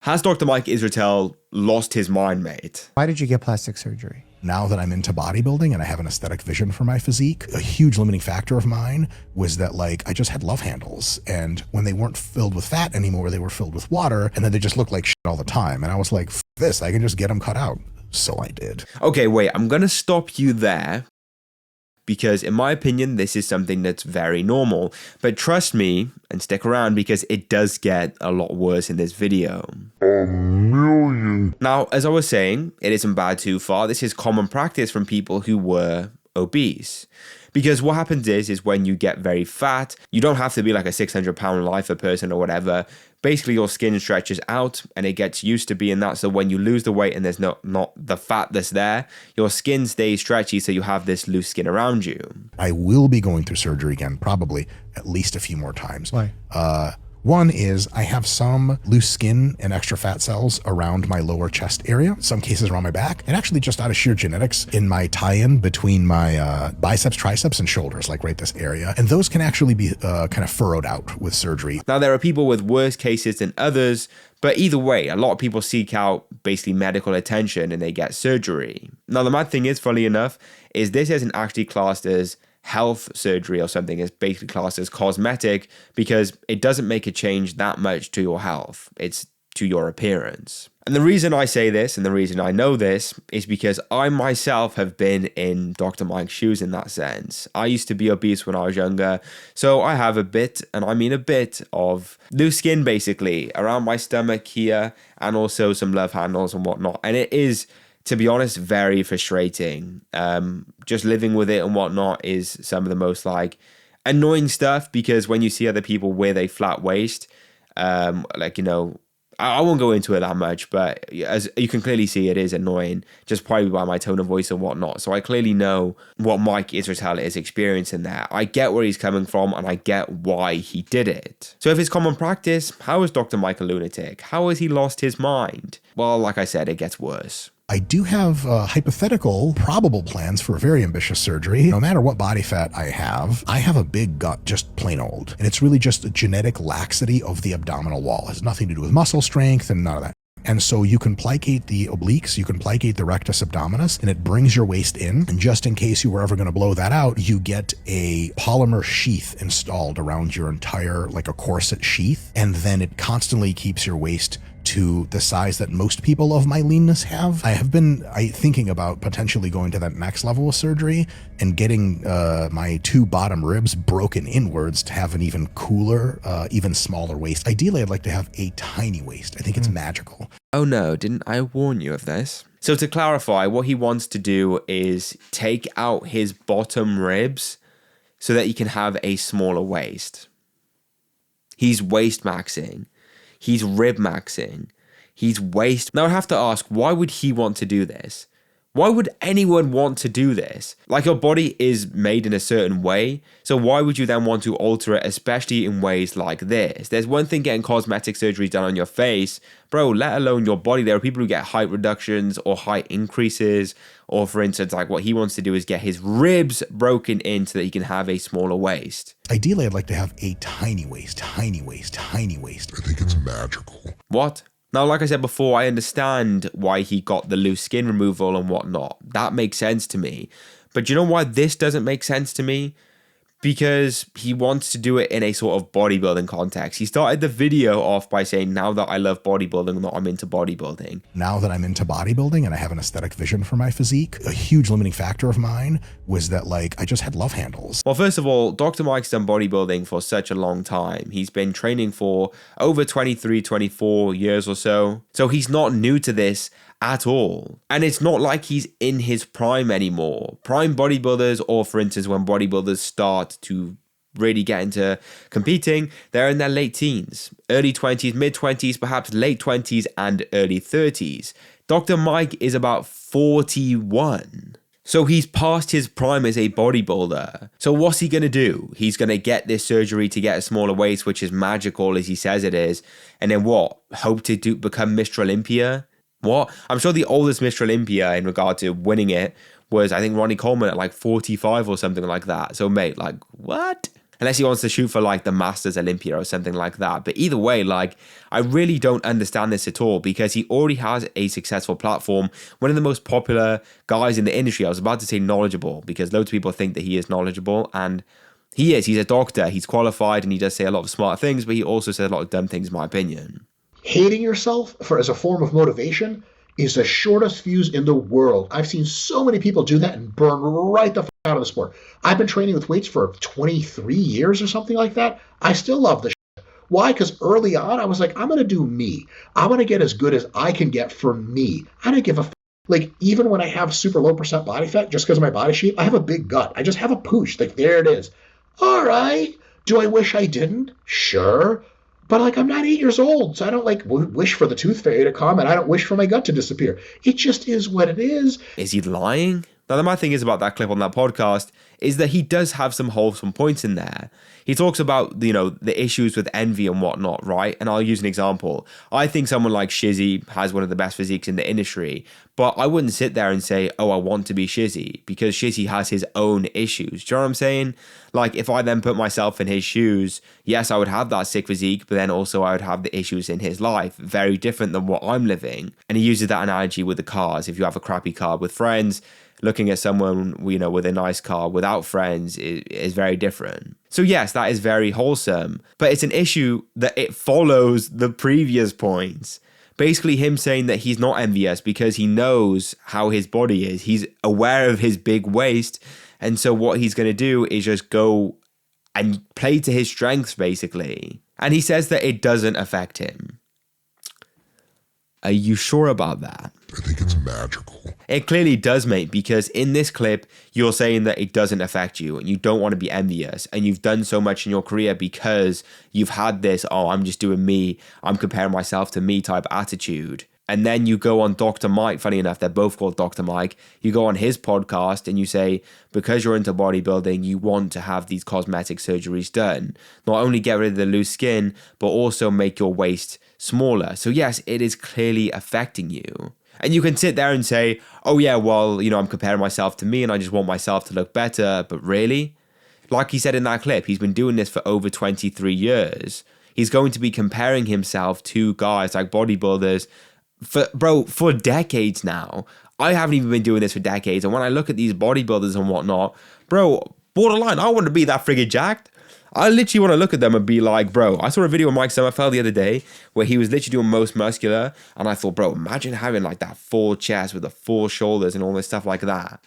Has Dr. Mike Israetel lost his mind, mate? Why did you get plastic surgery? Now that I'm into bodybuilding and I have an aesthetic vision for my physique, a huge limiting factor of mine was that I just had love handles, and when they weren't filled with fat anymore, they were filled with water, and then they just looked like shit all the time. And I was like, F this, I can just get them cut out. So I did. Okay, wait, I'm gonna stop you there, because in my opinion, this is something that's very normal. But trust me, and stick around, because it does get a lot worse in this video. Now, as I was saying, it isn't bad too far. This is common practice from people who were obese. Because what happens is when you get very fat, you don't have to be like a 600-pound lifer person or whatever. Basically, your skin stretches out and it gets used to being that. So when you lose the weight and there's not the fat that's there, your skin stays stretchy, so you have this loose skin around you. I will be going through surgery again, probably at least a few more times. Why? One is I have some loose skin and extra fat cells around my lower chest area, some cases around my back, and actually just out of sheer genetics in my tie-in between my biceps, triceps, and shoulders, like right this area. And those can actually be kind of furrowed out with surgery. Now, there are people with worse cases than others, but either way, a lot of people seek out basically medical attention and they get surgery. Now, the mad thing is, funny enough, is this isn't actually classed as health surgery or something. It's basically classed as cosmetic because it doesn't make a change that much to your health. It's to your appearance. And the reason I say this and the reason I know this is because I myself have been in Dr. Mike's shoes in that sense. I used to be obese when I was younger, so I have a bit, and I mean a bit, of loose skin basically around my stomach here and also some love handles and whatnot. And it is, to be honest, very frustrating. Just living with it and whatnot is some of the most annoying stuff, because when you see other people with a flat waist, I won't go into it that much, but as you can clearly see, it is annoying, just probably by my tone of voice and whatnot. So I clearly know what Mike Israetel is experiencing there. I get where he's coming from and I get why he did it. So if it's common practice, how is Dr. Mike a lunatic? How has he lost his mind? Well, like I said, it gets worse. I do have hypothetical, probable plans for a very ambitious surgery. No matter what body fat I have a big gut, just plain old. And it's really just a genetic laxity of the abdominal wall. It has nothing to do with muscle strength and none of that. And so you can plicate the obliques, you can plicate the rectus abdominis, and it brings your waist in. And just in case you were ever going to blow that out, you get a polymer sheath installed around your entire, like a corset sheath. And then it constantly keeps your waist to the size that most people of my leanness have. I have been thinking about potentially going to that next level of surgery and getting my two bottom ribs broken inwards to have an even cooler, even smaller waist. Ideally, I'd like to have a tiny waist. I think it's magical. Oh no, didn't I warn you of this? So to clarify, what he wants to do is take out his bottom ribs so that he can have a smaller waist. He's waist maxing. He's rib maxing. He's waist. Now I have to ask, why would he want to do this? Why would anyone want to do this? Like, your body is made in a certain way, so why would you then want to alter it, especially in ways like this? There's one thing getting cosmetic surgery done on your face, bro, let alone your body. There are people who get height reductions or height increases, or for instance, like what he wants to do is get his ribs broken in so that he can have a smaller waist. Ideally, I'd like to have a tiny waist, tiny waist, tiny waist. I think it's magical. What? Now, like I said before, I understand why he got the loose skin removal and whatnot. That makes sense to me. But you know why this doesn't make sense to me? Because he wants to do it in a sort of bodybuilding context. He started the video off by saying, now that I love bodybuilding, that I'm into bodybuilding. Now that I'm into bodybuilding and I have an aesthetic vision for my physique, a huge limiting factor of mine was that I just had love handles. Well, first of all, Dr. Mike's done bodybuilding for such a long time. He's been training for over 23, 24 years or so. So he's not new to this at all. And it's not like he's in his prime anymore. Prime bodybuilders, or for instance, when bodybuilders start to really get into competing, they're in their late teens, early 20s, mid 20s, perhaps late 20s and early 30s. Dr. Mike is about 41. So he's past his prime as a bodybuilder. So what's he going to do? He's going to get this surgery to get a smaller waist, which is magical as he says it is. And then what? Hope to become Mr. Olympia? What? I'm sure the oldest Mr. Olympia in regard to winning it was, I think, Ronnie Coleman at 45 or something like that. So, mate, what? unless he wants to shoot for like the Masters Olympia or something like that. But either way, like, I really don't understand this at all, because he already has a successful platform, one of the most popular guys in the industry. I was about to say knowledgeable, because loads of people think that he is knowledgeable, and he is. He's a doctor, he's qualified, and he does say a lot of smart things, but he also says a lot of dumb things, in my opinion. Hating yourself as a form of motivation is the shortest fuse in the world. I've seen so many people do that and burn right the out of the sport. I've been training with weights for 23 years or something like that. I still love the shit. Why? Because early on, I was like, I'm going to do me. I want to get as good as I can get for me. I don't give a like, even when I have super low percent body fat, just because of my body shape, I have a big gut. I just have a pooch. Like, there it is. All right. Do I wish I didn't? Sure. But like, I'm not 8 years old, so I don't like wish for the tooth fairy to come, and I don't wish for my gut to disappear. It just is what it is. Is he lying? Now, my thing is about that clip on that podcast is that he does have some wholesome points in there. He talks about, you know, the issues with envy and whatnot, right? And I'll use an example. I think someone like Shizzy has one of the best physiques in the industry, but I wouldn't sit there and say, oh, I want to be Shizzy, because Shizzy has his own issues. Do you know what I'm saying? Like, if I then put myself in his shoes, yes, I would have that sick physique, but then also I would have the issues in his life, very different than what I'm living. And he uses that analogy with the cars. If you have a crappy car with friends, looking at someone, you know, with a nice car without friends is very different. So yes, that is very wholesome, but it's an issue that it follows the previous points. Basically him saying that he's not envious because he knows how his body is. He's aware of his big waist. And so what he's going to do is just go and play to his strengths, basically. And he says that it doesn't affect him. Are you sure about that? I think it's magical. It clearly does, mate, because in this clip, you're saying that it doesn't affect you and you don't want to be envious, and you've done so much in your career because you've had this, oh, I'm just doing me, I'm comparing myself to me type attitude. And then you go on Dr. Mike, funny enough, they're both called Dr. Mike. You go on his podcast and you say, because you're into bodybuilding, you want to have these cosmetic surgeries done. Not only get rid of the loose skin, but also make your waist smaller. So yes, it is clearly affecting you. And you can sit there and say, oh yeah, well, you know, I'm comparing myself to me and I just want myself to look better. But really? Like he said in that clip, he's been doing this for over 23 years. He's going to be comparing himself to guys like bodybuilders for decades now. I haven't even been doing this for decades. And when I look at these bodybuilders and whatnot, bro, borderline, I want to be that friggin' jacked. I literally want to look at them and be like, bro, I saw a video of Mike Sommerfeld the other day where he was literally doing most muscular. And I thought, bro, imagine having like that full chest with the full shoulders and all this stuff like that.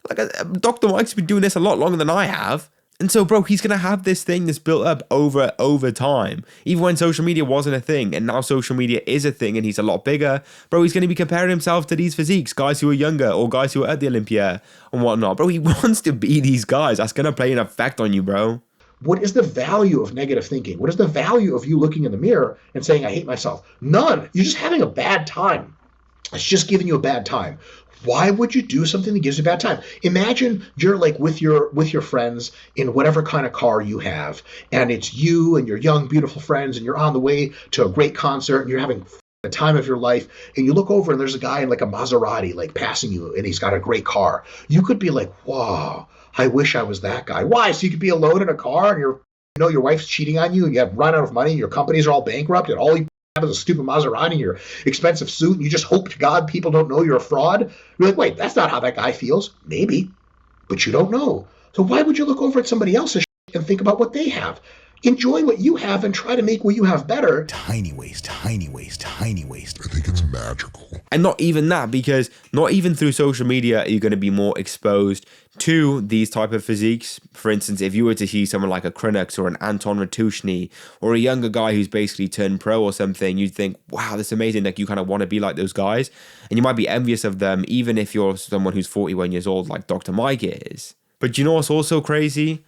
Like, Dr. Mike's been doing this a lot longer than I have. And so, bro, he's going to have this thing that's built up over time. Even when social media wasn't a thing, and now social media is a thing and he's a lot bigger, bro, he's going to be comparing himself to these physiques, guys who are younger or guys who are at the Olympia and whatnot. Bro, he wants to be these guys. That's going to play an effect on you, bro. What is the value of negative thinking? What is the value of you looking in the mirror and saying, I hate myself? None. You're just having a bad time. It's just giving you a bad time. Why would you do something that gives you a bad time? Imagine you're like with your friends in whatever kind of car you have, and it's you and your young, beautiful friends, and you're on the way to a great concert, and you're having the time of your life, and you look over and there's a guy in like a Maserati like passing you, and he's got a great car. You could be like, wow, I wish I was that guy. Why? So you could be alone in a car, and your wife's cheating on you, and you have run out of money, your companies are all bankrupt, and all you have is a stupid Maserati and your expensive suit, and you just hope to God people don't know you're a fraud. You're like, wait, that's not how that guy feels. Maybe, but you don't know. So why would you look over at somebody else's and think about what they have? Enjoy what you have and try to make what you have better. Tiny waist, tiny waist, tiny waist. I think it's magical. And not even that, because not even through social media are you going to be more exposed to these type of physiques. For instance, if you were to see someone like a Krenux or an Anton Ratushny or a younger guy who's basically turned pro or something, you'd think, wow, that's amazing. Like, you kind of want to be like those guys. And you might be envious of them, even if you're someone who's 41 years old like Dr. Mike is. But you know what's also crazy?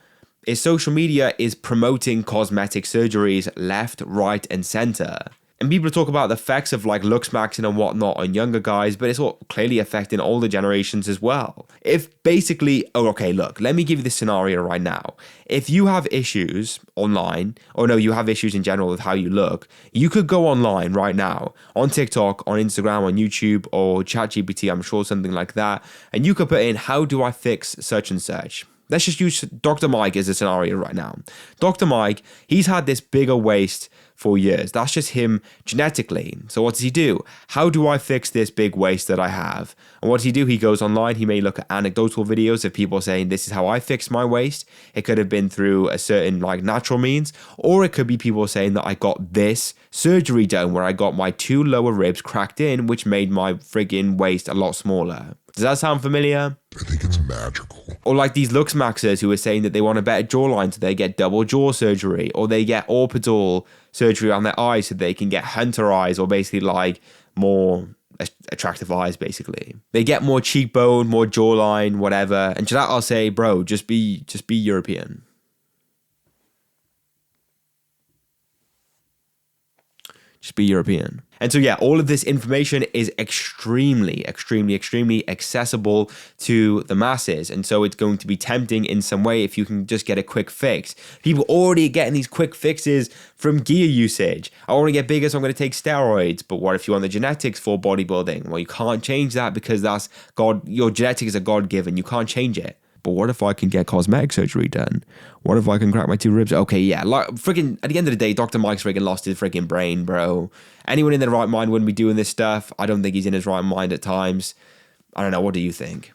Is social media is promoting cosmetic surgeries left, right, and center. And people talk about the effects of like looks maxing and whatnot on younger guys, but it's all clearly affecting older generations as well. If basically, look, let me give you this scenario right now. If you have issues online, or no, you have issues in general with how you look, you could go online right now, on TikTok, on Instagram, on YouTube, or ChatGPT, I'm sure something like that, and you could put in, how do I fix such and such? Let's just use Dr. Mike as a scenario right now. Dr. Mike, he's had this bigger waist for years. That's just him genetically. So what does he do? How do I fix this big waist that I have? And what does he do? He goes online. He may look at anecdotal videos of people saying, this is how I fixed my waist. It could have been through a certain natural means, or it could be people saying that I got this surgery done where I got my 2 lower ribs cracked in, which made my friggin' waist a lot smaller. Does that sound familiar? I think it's magical. Or like these looks maxers who are saying that they want a better jawline, so they get double jaw surgery, or they get orbital surgery on their eyes so they can get hunter eyes, or basically more attractive eyes, basically. They get more cheekbone, more jawline, whatever. And to that I'll say, bro, just be European. Just be European. And so, yeah, all of this information is extremely accessible to the masses. And so it's going to be tempting in some way if you can just get a quick fix. People already getting these quick fixes from gear usage. I want to get bigger, so I'm going to take steroids. But what if you want the genetics for bodybuilding? Well, you can't change that because that's God. Your genetics are God-given. You can't change it. But what if I can get cosmetic surgery done? What if I can crack my 2 ribs? Okay, yeah, freaking, at the end of the day, Dr. Mike's freaking lost his freaking brain, bro. Anyone in their right mind wouldn't be doing this stuff. I don't think he's in his right mind at times. I don't know, what do you think?